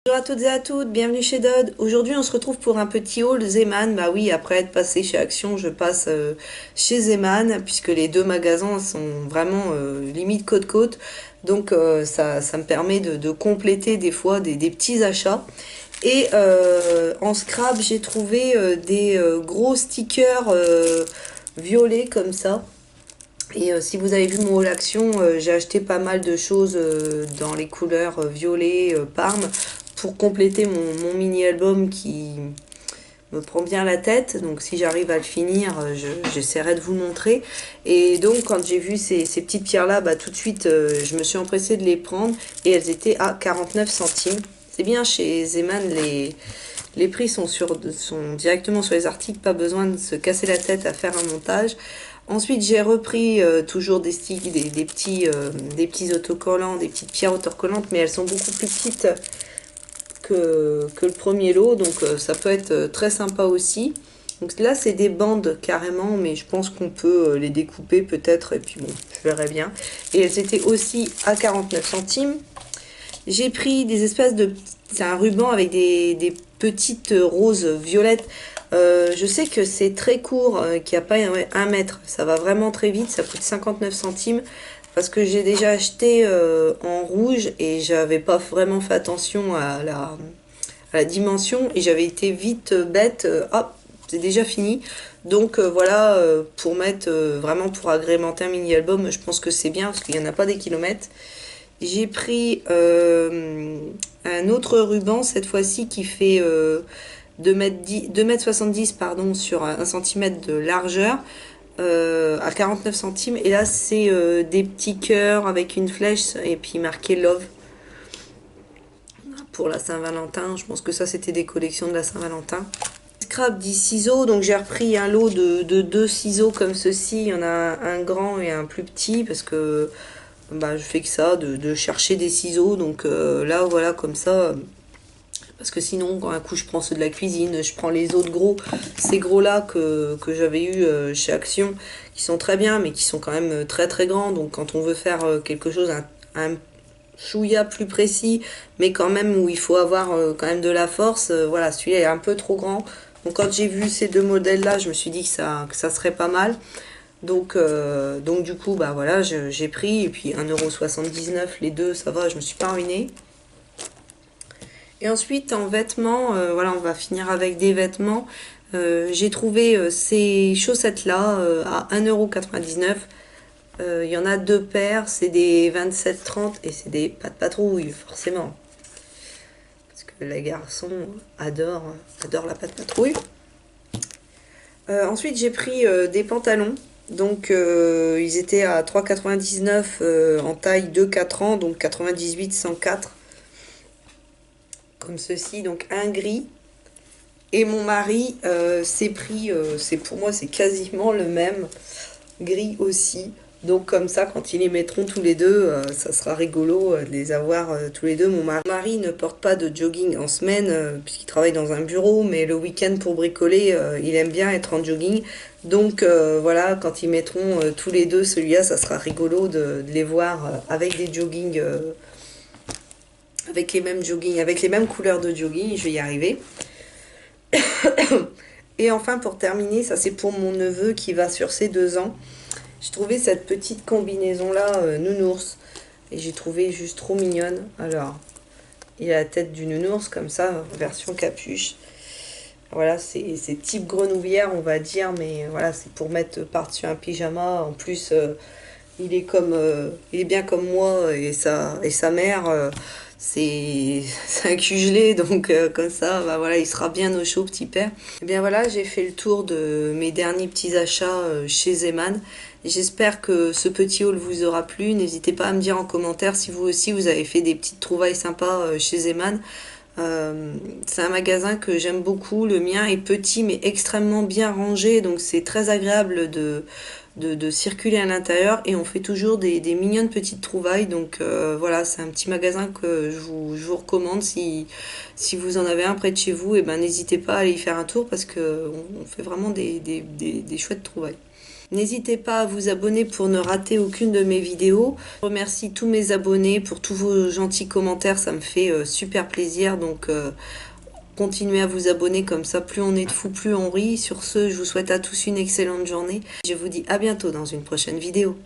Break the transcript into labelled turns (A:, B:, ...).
A: Bonjour à toutes et à toutes, bienvenue chez Dodd. Aujourd'hui on se retrouve pour un petit haul Zeman. Bah oui, après être passé chez Action, je passe chez Zeman puisque les deux magasins sont vraiment limite côte-côte. Donc ça me permet de compléter des fois des petits achats. Et en scrap, j'ai trouvé des gros stickers violets comme ça. Et si vous avez vu mon haul Action, j'ai acheté pas mal de choses dans les couleurs violet, parme, pour compléter mon mini-album qui me prend bien la tête. Donc si j'arrive à le finir, j'essaierai de vous le montrer. Et donc quand j'ai vu ces petites pierres-là, bah, tout de suite, je me suis empressée de les prendre. Et elles étaient à 49 centimes. C'est bien, chez Zeman, les prix sont directement sur les articles, pas besoin de se casser la tête à faire un montage. Ensuite, j'ai repris toujours des sticks, des petits autocollants, des petites pierres autocollantes, mais elles sont beaucoup plus petites que le premier lot, donc ça peut être très sympa aussi. Donc là, c'est des bandes carrément, mais je pense qu'on peut les découper peut-être, et puis bon, je verrai bien. Et elles étaient aussi à 49 centimes. J'ai pris des espèces de... C'est un ruban avec des petites roses violettes. Je sais que c'est très court, qu'il n'y a pas un mètre. Ça va vraiment très vite, ça coûte 59 centimes. Parce que j'ai déjà acheté en rouge et j'avais pas vraiment fait attention à la dimension. Et j'avais été vite bête. Hop, c'est déjà fini. Donc voilà, pour mettre vraiment pour agrémenter un mini-album, je pense que c'est bien parce qu'il n'y en a pas des kilomètres. J'ai pris un autre ruban, cette fois-ci, qui fait 2,70 m pardon, sur 1 cm de largeur, à 49 centimes. Et là, c'est des petits cœurs avec une flèche et puis marqué Love pour la Saint-Valentin. Je pense que ça, c'était des collections de la Saint-Valentin. Scrap 10 ciseaux, donc j'ai repris un lot de 2 ciseaux comme ceci. Il y en a un grand et un plus petit parce que bah, je fais que ça, de chercher des ciseaux. Donc là, voilà, comme ça. Parce que sinon, quand un coup, je prends ceux de la cuisine, je prends les autres gros. Ces gros-là que j'avais eu chez Action, qui sont très bien, mais qui sont quand même très très grands. Donc quand on veut faire quelque chose, un chouïa plus précis, mais quand même où il faut avoir quand même de la force, voilà, celui-là est un peu trop grand. Donc quand j'ai vu ces deux modèles-là, je me suis dit que ça serait pas mal. Donc du coup, bah voilà, j'ai pris, et puis 1,79 € les deux, ça va, je me suis pas ruinée. Et ensuite, en vêtements, voilà, on va finir avec des vêtements. J'ai trouvé ces chaussettes-là à 1,99 €. Il y en a deux paires, c'est des 27-30 et c'est des pas de patrouille, forcément. Parce que les garçons adorent la pâte patrouille. Ensuite, j'ai pris des pantalons. Donc, ils étaient à 3,99 € en taille 2-4 ans, donc 98-104. Comme ceci, donc un gris. Et mon mari s'est pris, pour moi, c'est quasiment le même, gris aussi. Donc comme ça, quand ils les mettront tous les deux, ça sera rigolo de les avoir tous les deux. Mon mari ne porte pas de jogging en semaine, puisqu'il travaille dans un bureau, mais le week-end pour bricoler, il aime bien être en jogging. Donc voilà, quand ils mettront tous les deux celui-là, ça sera rigolo de les voir avec des joggings, avec les mêmes joggings, avec les mêmes couleurs de jogging, je vais y arriver. Et enfin, pour terminer, ça c'est pour mon neveu qui va sur ses 2 ans. J'ai trouvé cette petite combinaison-là, nounours. Et j'ai trouvé juste trop mignonne. Alors, il a la tête du nounours, comme ça, version capuche. Voilà, c'est type grenouillère, on va dire. Mais voilà, c'est pour mettre par-dessus un pyjama. En plus, il est bien comme moi et sa mère. C'est un cugelé, donc comme ça, bah voilà, il sera bien au chaud, petit père. Et bien voilà, j'ai fait le tour de mes derniers petits achats chez Zeman. J'espère que ce petit haul vous aura plu. N'hésitez pas à me dire en commentaire si vous aussi vous avez fait des petites trouvailles sympas chez Zeman. C'est un magasin que j'aime beaucoup. Le mien est petit mais extrêmement bien rangé, donc c'est très agréable de circuler à l'intérieur, et on fait toujours des mignonnes petites trouvailles. Donc voilà, c'est un petit magasin que je vous recommande. Si vous en avez un près de chez vous, et ben n'hésitez pas à aller y faire un tour parce que on fait vraiment des chouettes trouvailles. N'hésitez pas à vous abonner pour ne rater aucune de mes vidéos. Je remercie tous mes abonnés pour tous vos gentils commentaires, ça me fait super plaisir. Donc continuez à vous abonner, comme ça plus on est de fous, plus on rit. Sur ce, je vous souhaite à tous une excellente journée. Je vous dis à bientôt dans une prochaine vidéo.